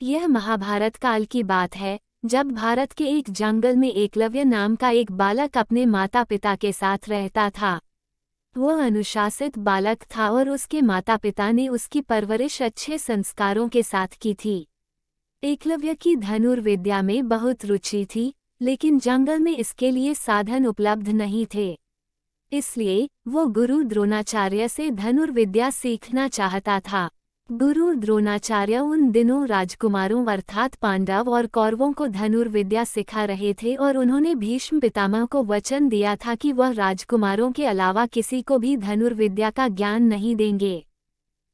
यह महाभारत काल की बात है, जब भारत के एक जंगल में एकलव्य नाम का एक बालक अपने माता पिता के साथ रहता था। वह अनुशासित बालक था और उसके माता पिता ने उसकी परवरिश अच्छे संस्कारों के साथ की थी। एकलव्य की धनुर्विद्या में बहुत रुचि थी, लेकिन जंगल में इसके लिए साधन उपलब्ध नहीं थे। इसलिए वो गुरु द्रोणाचार्य से धनुर्विद्या सीखना चाहता था। गुरु द्रोणाचार्य उन दिनों राजकुमारों अर्थात पांडव और कौरवों को धनुर्विद्या सिखा रहे थे और उन्होंने भीष्म पितामह को वचन दिया था कि वह राजकुमारों के अलावा किसी को भी धनुर्विद्या का ज्ञान नहीं देंगे।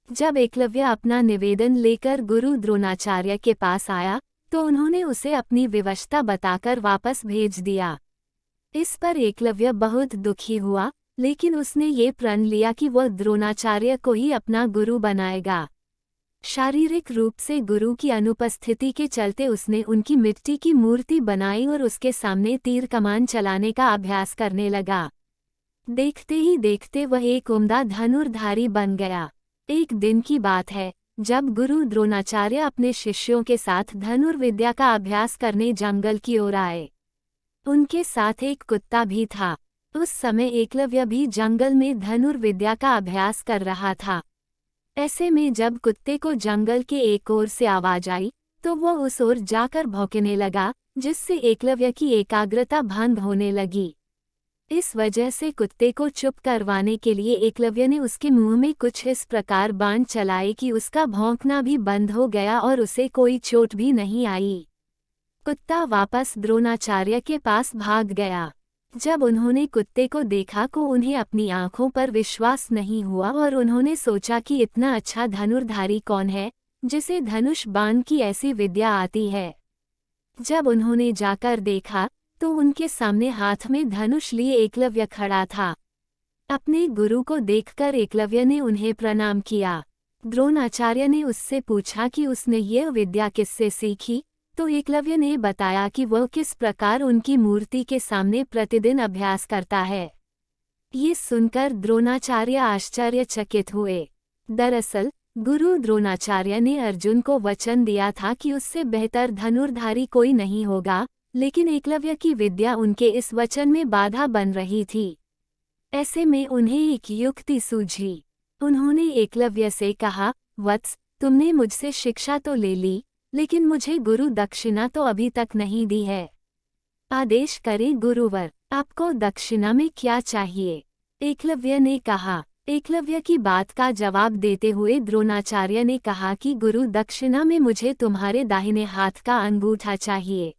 जब एकलव्य अपना निवेदन लेकर गुरु द्रोणाचार्य के पास आया तो उन्होंने उसे अपनी विवशता बताकर वापस भेज दिया। इस पर एकलव्य बहुत दुखी हुआ, लेकिन उसने ये प्रण लिया कि वह द्रोणाचार्य को ही अपना गुरु बनाएगा। शारीरिक रूप से गुरु की अनुपस्थिति के चलते उसने उनकी मिट्टी की मूर्ति बनाई और उसके सामने तीर कमान चलाने का अभ्यास करने लगा। देखते ही देखते वह एक उम्दा धनुर्धारी बन गया। एक दिन की बात है, जब गुरु द्रोणाचार्य अपने शिष्यों के साथ धनुर्विद्या का अभ्यास करने जंगल की ओर आए। उनके साथ एक कुत्ता भी था। उस समय एकलव्य भी जंगल में धनुर्विद्या का अभ्यास कर रहा था। ऐसे में जब कुत्ते को जंगल के एक ओर से आवाज आई तो वह उस ओर जाकर भौंकने लगा, जिससे एकलव्य की एकाग्रता भंग होने लगी। इस वजह से कुत्ते को चुप करवाने के लिए एकलव्य ने उसके मुंह में कुछ इस प्रकार बाण चलाए कि उसका भौंकना भी बंद हो गया और उसे कोई चोट भी नहीं आई। कुत्ता वापस द्रोणाचार्य के पास भाग गया। जब उन्होंने कुत्ते को देखा तो उन्हें अपनी आंखों पर विश्वास नहीं हुआ और उन्होंने सोचा कि इतना अच्छा धनुर्धारी कौन है जिसे धनुष बाण की ऐसी विद्या आती है। जब उन्होंने जाकर देखा तो उनके सामने हाथ में धनुष लिए एकलव्य खड़ा था। अपने गुरु को देखकर एकलव्य ने उन्हें प्रणाम किया। द्रोणाचार्य ने उससे पूछा कि उसने यह विद्या किससे सीखी, तो एकलव्य ने बताया कि वह किस प्रकार उनकी मूर्ति के सामने प्रतिदिन अभ्यास करता है। ये सुनकर द्रोणाचार्य आश्चर्यचकित हुए। दरअसल गुरु द्रोणाचार्य ने अर्जुन को वचन दिया था कि उससे बेहतर धनुर्धारी कोई नहीं होगा, लेकिन एकलव्य की विद्या उनके इस वचन में बाधा बन रही थी। ऐसे में उन्हें एक युक्ति सूझी। उन्होंने एकलव्य से कहा, वत्स, तुमने मुझसे शिक्षा तो ले ली, लेकिन मुझे गुरु दक्षिणा तो अभी तक नहीं दी है। आदेश करें गुरुवर, आपको दक्षिणा में क्या चाहिए? एकलव्य ने कहा। एकलव्य की बात का जवाब देते हुए द्रोणाचार्य ने कहा कि गुरु दक्षिणा में मुझे तुम्हारे दाहिने हाथ का अंगूठा चाहिए।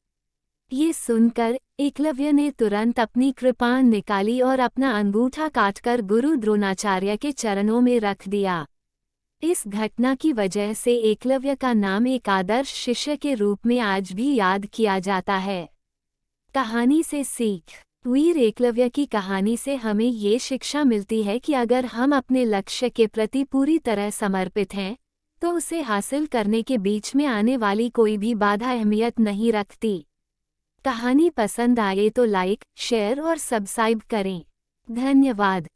ये सुनकर एकलव्य ने तुरंत अपनी कृपाण निकाली और अपना अंगूठा काटकर गुरु द्रोणाचार्य के चरणों में रख दिया। इस घटना की वजह से एकलव्य का नाम एक आदर्श शिष्य के रूप में आज भी याद किया जाता है। कहानी से सीख। वीर एकलव्य की कहानी से हमें ये शिक्षा मिलती है कि अगर हम अपने लक्ष्य के प्रति पूरी तरह समर्पित हैं, तो उसे हासिल करने के बीच में आने वाली कोई भी बाधा अहमियत नहीं रखती। कहानी पसंद आए तो लाइक, शेयर और सब्सक्राइब करें। धन्यवाद।